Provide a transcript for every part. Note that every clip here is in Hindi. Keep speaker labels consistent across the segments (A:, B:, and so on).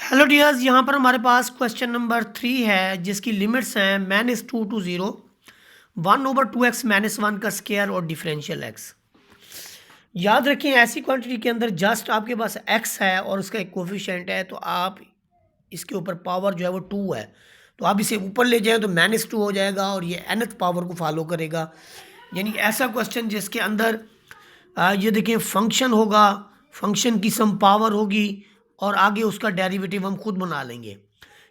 A: हेलो डियर्स, यहाँ पर हमारे पास क्वेश्चन नंबर 3 है जिसकी लिमिट्स हैं -2 to 0, 1/2x -1 का स्क्वायर और डिफरेंशियल x। याद रखें ऐसी क्वांटिटी के अंदर जस्ट आपके पास x है और उसका एक कोफिशिएंट है, तो आप इसके ऊपर पावर जो है वो 2 है, तो आप इसे ऊपर ले जाएं तो -2 हो जाएगा और ये nth पावर को फॉलो करेगा। यानी ऐसा क्वेश्चन जिसके अंदर ये देखें फंक्शन होगा, फंक्शन की सम पावर होगी और आगे उसका डेरिवेटिव हम खुद बना लेंगे।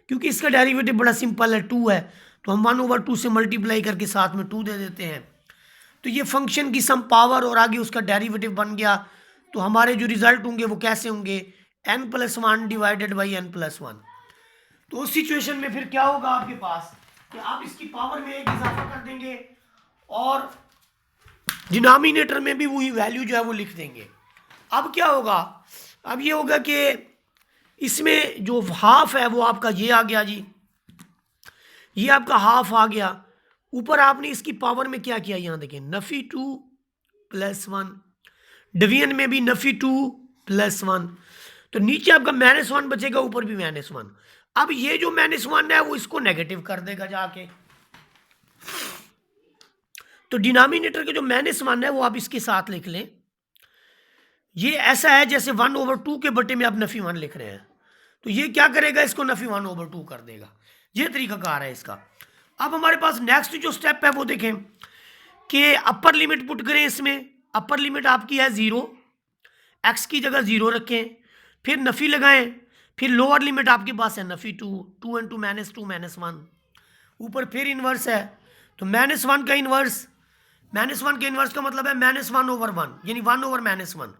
A: क्योंकि इसका डेरिवेटिव बड़ा सिंपल है, 2 है, तो हम 1/2 से मल्टीप्लाई करके साथ में 2 दे देते हैं। तो ये फंक्शन की सम पावर और आगे उसका डेरिवेटिव बन गया। तो हमारे जो रिजल्ट होंगे वो कैसे होंगे, n+1 डिवाइडेड बाई n+1। तो उस सिचुएशन में फिर क्या होगा आपके पास कि आप इसकी पावर में एक इजाफा कर देंगे और डिनोमिनेटर में भी वही वैल्यू जो है वो लिख देंगे। अब क्या होगा, अब ये होगा कि इसमें जो हाफ है वो आपका ये आ गया जी, ये आपका हाफ आ गया। ऊपर आपने इसकी पावर में क्या किया, यहां देखें नफी 2 + 1, डिवीजन में भी नफी 2 + 1, तो नीचे आपका -1 बचेगा, ऊपर भी -1। अब ये जो -1 है वो इसको नेगेटिव कर देगा जाके, तो डिनोमिनेटर के जो -1 है वो आप इसके साथ लिख लें। ये ऐसा है जैसे 1/2 के बटे में आप नफी 1 लिख रहे हैं, तो ये क्या करेगा, इसको नफी 1/2 कर देगा। ये तरीकाकार है इसका। अब हमारे पास नेक्स्ट जो स्टेप है वो देखें कि अपर लिमिट पुट करें। इसमें अपर लिमिट आपकी है 0, x की जगह 0 रखें, फिर नफी लगाएं, फिर लोअर लिमिट आपके पास है नफी 2, 2 × -2 -1, ऊपर फिर इन्वर्स है, तो -1 का इन्वर्स, -1 के इन्वर्स का मतलब है -1/1, यानी 1/-1।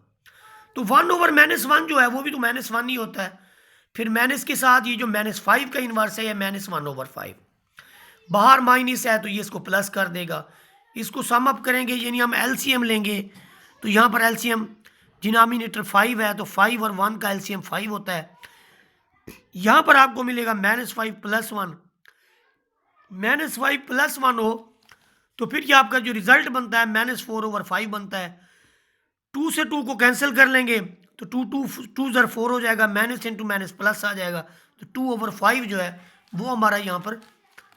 A: तो 1/-1 जो है वो भी तो -1 ही होता है। फिर माइनस के साथ ये जो -5 का इन्वर्स है ये -1/5, बाहर माइनस है तो ये इसको प्लस कर देगा। इसको सम अप करेंगे यानी हम एलसीएम लेंगे, तो यहाँ पर एलसीएम डिनोमिनेटर 5 है तो 5 और 1 का एलसीएम 5 होता है। यहाँ पर आपको मिलेगा -5 + 1, -5 + 1 हो तो फिर ये आपका जो रिजल्ट बनता है -4/5 बनता है। 2 से 2 को कैंसिल कर लेंगे तो 2 ज़र 4 हो जाएगा, माइनस इंटू माइनस प्लस आ जाएगा, तो 2/5 जो है वो हमारा यहाँ पर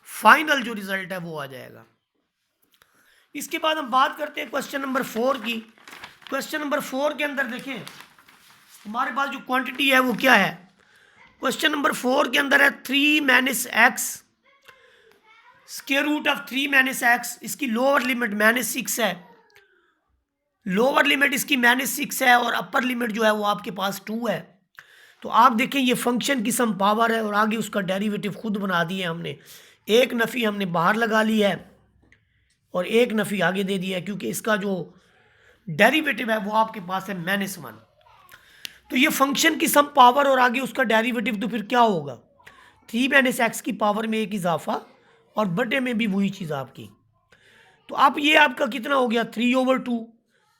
A: फाइनल जो रिजल्ट है वो आ जाएगा। इसके बाद हम बात करते हैं क्वेश्चन नंबर 4 की। क्वेश्चन नंबर 4 के अंदर देखें हमारे पास जो क्वांटिटी है वो क्या है। क्वेश्चन नंबर 4 के अंदर है 3 - x, √3 - x, इसकी लोअर लिमिट -6 है, लोअर लिमिट इसकी -6 है और अपर लिमिट जो है वो आपके पास 2 है। तो आप देखें ये फंक्शन की सम पावर है और आगे उसका डेरिवेटिव खुद बना दिए हमने। एक नफ़ी हमने बाहर लगा ली है और एक नफ़ी आगे दे दिया है, क्योंकि इसका जो डेरिवेटिव है वो आपके पास है -1। तो ये फंक्शन की सम पावर और आगे उसका डेरिवेटिव, तो फिर क्या होगा, 3 - x की पावर में एक इजाफा और बटे में भी वही चीज़ आपकी। तो अब ये आपका कितना हो गया, 3/2।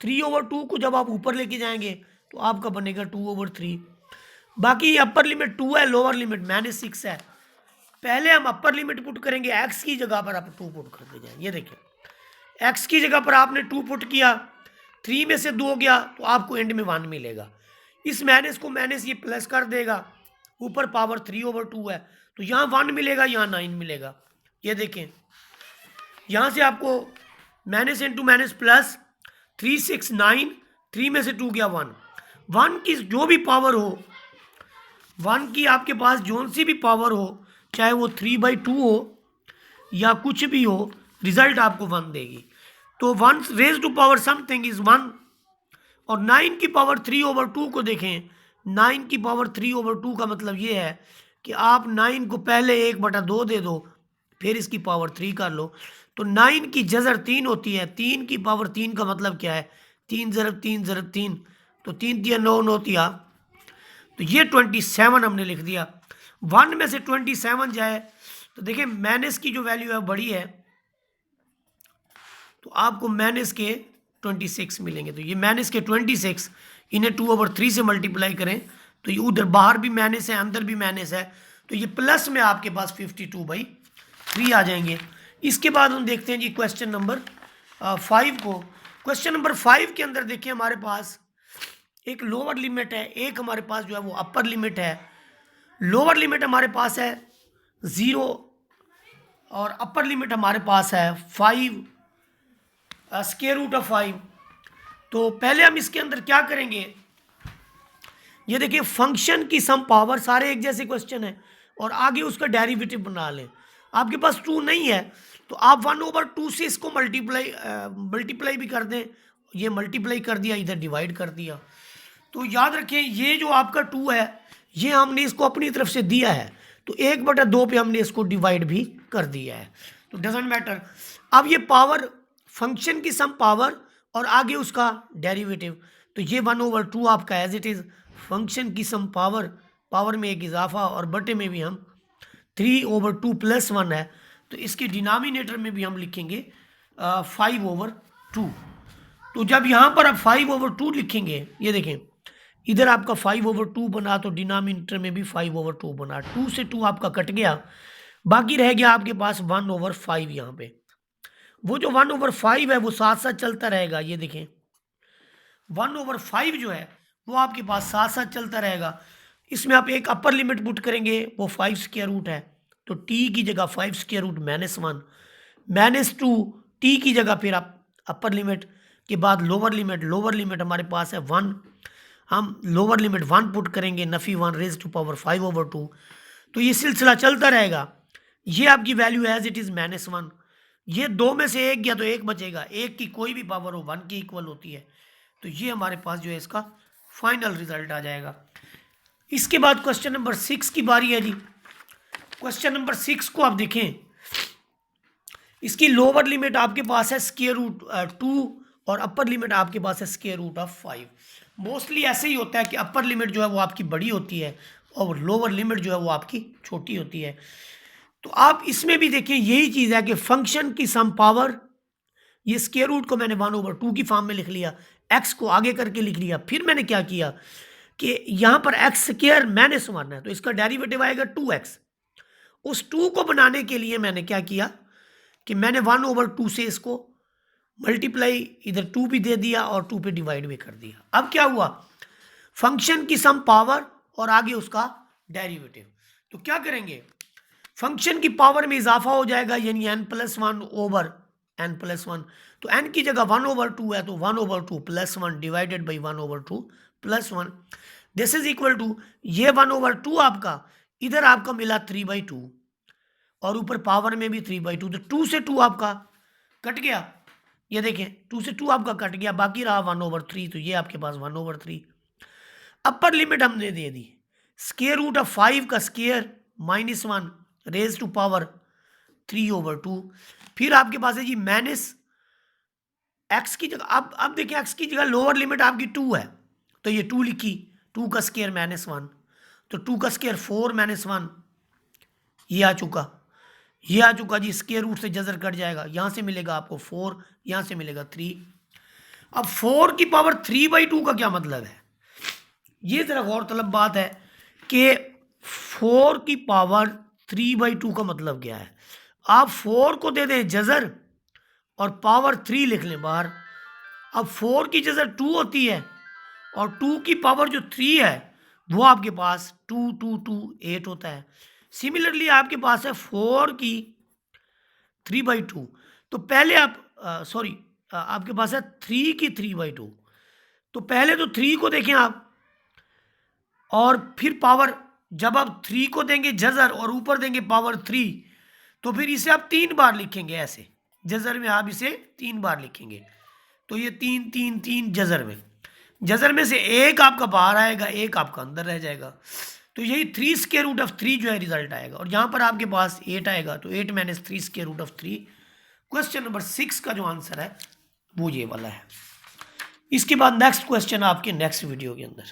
A: 3/2 को जब आप ऊपर लेके जाएंगे तो आपका बनेगा 2/3। बाकी अपर लिमिट 2 है, लोअर लिमिट -6 है। पहले हम अपर लिमिट पुट करेंगे, x की जगह पर आप 2 पुट करते जाएं। ये देखिए x की जगह पर आपने 2 पुट किया, 3 में से 2 गया तो आपको एंड में 1 मिलेगा। इस माइनस को माइनस ये प्लस कर देगा, ऊपर पावर 3/2 है तो यहाँ 1 मिलेगा, यहाँ 9 मिलेगा। ये देखें यहाँ से आपको माइनस इंटू माइनस प्लस 3 6 9, 3 में से 2 गया 1, 1 की जो भी पावर हो, 1 की आपके पास जो सी भी पावर हो, चाहे वो 3/2 हो या कुछ भी हो, रिजल्ट आपको 1 देगी। तो 1 raise to power something is 1। और 9 की पावर 3/2 को देखें, 9 की पावर 3/2 का मतलब ये है कि आप 9 को पहले 1/2 दे दो, फिर इसकी पावर 3 कर लो। तो 9 की जज़र 3 होती है, 3 की पावर 3 का मतलब क्या है, 3 ज़रब 3 ज़रब 3, तो 3 तिया 9 9 तिया, तो ये 27 हमने लिख दिया। 1 में से 27 जाए तो देखिए माइनस की जो वैल्यू है बड़ी है, तो आपको माइनस के 26 मिलेंगे। तो ये माइनस के 26, इन्हें 2/3 से मल्टीप्लाई करें तो ये उधर बाहर भी माइनस है, अंदर भी माइनस है, तो ये प्लस में आपके पास 52/3 आ जाएंगे। इसके बाद हम देखते हैं जी क्वेश्चन नंबर 5 को। क्वेश्चन नंबर 5 के अंदर देखिए हमारे पास एक लोअर लिमिट है, एक हमारे पास जो है वो अपर लिमिट है। लोअर लिमिट हमारे पास है 0 और अपर लिमिट हमारे पास है 5 स्क्वायर रूट ऑफ 5। तो पहले हम इसके अंदर क्या करेंगे, ये देखिए फंक्शन की सम पावर, सारे एक जैसे क्वेश्चन है और आगे उसका डेरिवेटिव बना लें। आपके पास 2 नहीं है तो आप 1/2 से इसको मल्टीप्लाई भी कर दें, ये मल्टीप्लाई कर दिया, इधर डिवाइड कर दिया। तो याद रखें ये जो आपका 2 है ये हमने इसको अपनी तरफ से दिया है, तो 1/2 पे हमने इसको डिवाइड भी कर दिया है, तो डजेंट मैटर। अब ये पावर फंक्शन की सम पावर और आगे उसका डेरिवेटिव, तो ये 1/2 आपका एज इट इज़ फंक्शन की सम पावर, पावर में एक इजाफा और बटे में भी हम 3/2 + 1 है, तो इसके डिनोमिनेटर में भी हम लिखेंगे 5/2। तो जब यहाँ पर आप 5/2 लिखेंगे, ये देखें इधर आपका 5/2 बना तो डिनोमिनेटर में भी 5/2 बना, 2 से 2 आपका कट गया, बाकी रह गया आपके पास 1/5। यहाँ पे वो जो 1/5 है वो साथ साथ चलता रहेगा, ये देखें 1/5 जो है वो आपके पास साथ साथ चलता रहेगा। इसमें आप एक अपर लिमिट पुट करेंगे, वो 5 स्क्वायर रूट है, तो t की जगह 5 स्क्वायर रूट -1 -2, t की जगह फिर आप अपर लिमिट के बाद लोअर लिमिट हमारे पास है 1, हम लोअर लिमिट 1 पुट करेंगे, नफ़ी 1 रेज़ टू पावर 5/2। तो ये सिलसिला चलता रहेगा। ये आपकी वैल्यू एज इट इज़ -1, ये 2 में से 1 गया तो 1 बचेगा, 1 की कोई भी पावर हो 1 की इक्वल होती है, तो ये हमारे पास जो है इसका फाइनल रिजल्ट आ जाएगा। इसके बाद क्वेश्चन नंबर 6 की बारी है जी। क्वेश्चन नंबर 6 को आप देखें, इसकी लोअर लिमिट आपके पास है स्क्वायर रूट 2 और अपर लिमिट आपके पास है स्क्वायर रूट ऑफ 5। मोस्टली ऐसे ही होता है कि अपर लिमिट जो है वो आपकी बड़ी होती है और लोअर लिमिट जो है वो आपकी छोटी होती है। तो आप इसमें भी देखिए यही चीज़ है कि फंक्शन की सम पावर, ये स्क्वायर रूट को मैंने 1/2 की फॉर्म में लिख लिया, एक्स को आगे करके लिख लिया, फिर मैंने क्या किया कि यहाँ पर एक्स स्क्वायर -1 है तो इसका डेरिवेटिव आएगा 2x। उस 2 को बनाने के लिए मैंने क्या किया कि मैंने 1/2 से इसको मल्टीप्लाई, इधर 2 भी दे दिया और 2 पे डिवाइड भी कर दिया। अब क्या हुआ, फंक्शन की सम पावर और आगे उसका डेरिवेटिव। तो क्या करेंगे, फंक्शन की पावर में इजाफा हो जाएगा, यानी n+1/n+1, तो n की जगह 1/2 है तो 1/2 + 1 divided by 1/2 + 1, this is equal to, ये 1/2 आपका इधर आपका मिला 3/2 और ऊपर पावर में भी 3/2, तो 2 से 2 आपका कट गया, ये देखें 2 से 2 आपका कट गया, बाकी रहा 1/3, तो ये आपके पास 1/3। अपर लिमिट हमने दे दी स्क्वायर रूट ऑफ 5 का स्क्वायर -1 रेज टू पावर 3/2, फिर आपके पास है जी माइनस एक्स की जगह, अब देखिए एक्स की जगह लोअर लिमिट आपकी 2 है तो ये 2 लिखी, 2 का स्क्वायर -1, तो 2 का स्क्वायर 4 -1, ये आ चुका, ये आ चुका जी, स्क्वायर रूट से जजर कट जाएगा, यहाँ से मिलेगा आपको 4, यहाँ से मिलेगा 3। अब 4 की पावर 3/2 का क्या मतलब है, ये ज़रा गौरतलब बात है कि 4 की पावर 3/2 का मतलब क्या है। आप 4 को दे दें जजर और पावर 3 लिख लें बाहर। अब 4 की जजर 2 होती है और 2 की पावर जो 3 है वो आपके पास 2 2 2 8 होता है। सिमिलरली आपके पास है 4 की 3/2, तो पहले आप आपके पास है 3 की 3/2, तो पहले तो 3 को देखें आप और फिर पावर, जब आप 3 को देंगे जजर और ऊपर देंगे पावर 3, तो फिर इसे आप 3 बार लिखेंगे, ऐसे जजर में आप इसे 3 बार लिखेंगे, तो ये 3 3 3 जजर में से एक आपका बाहर आएगा, एक आपका अंदर रह जाएगा, तो यही 3 स्क्वायर रूट ऑफ 3 जो है रिजल्ट आएगा, और यहाँ पर आपके पास 8 आएगा, तो 8 - 3 square root of 3। Question number 6 का जो आंसर है वो ये वाला है। इसके बाद नेक्स्ट क्वेश्चन आपके नेक्स्ट वीडियो के अंदर।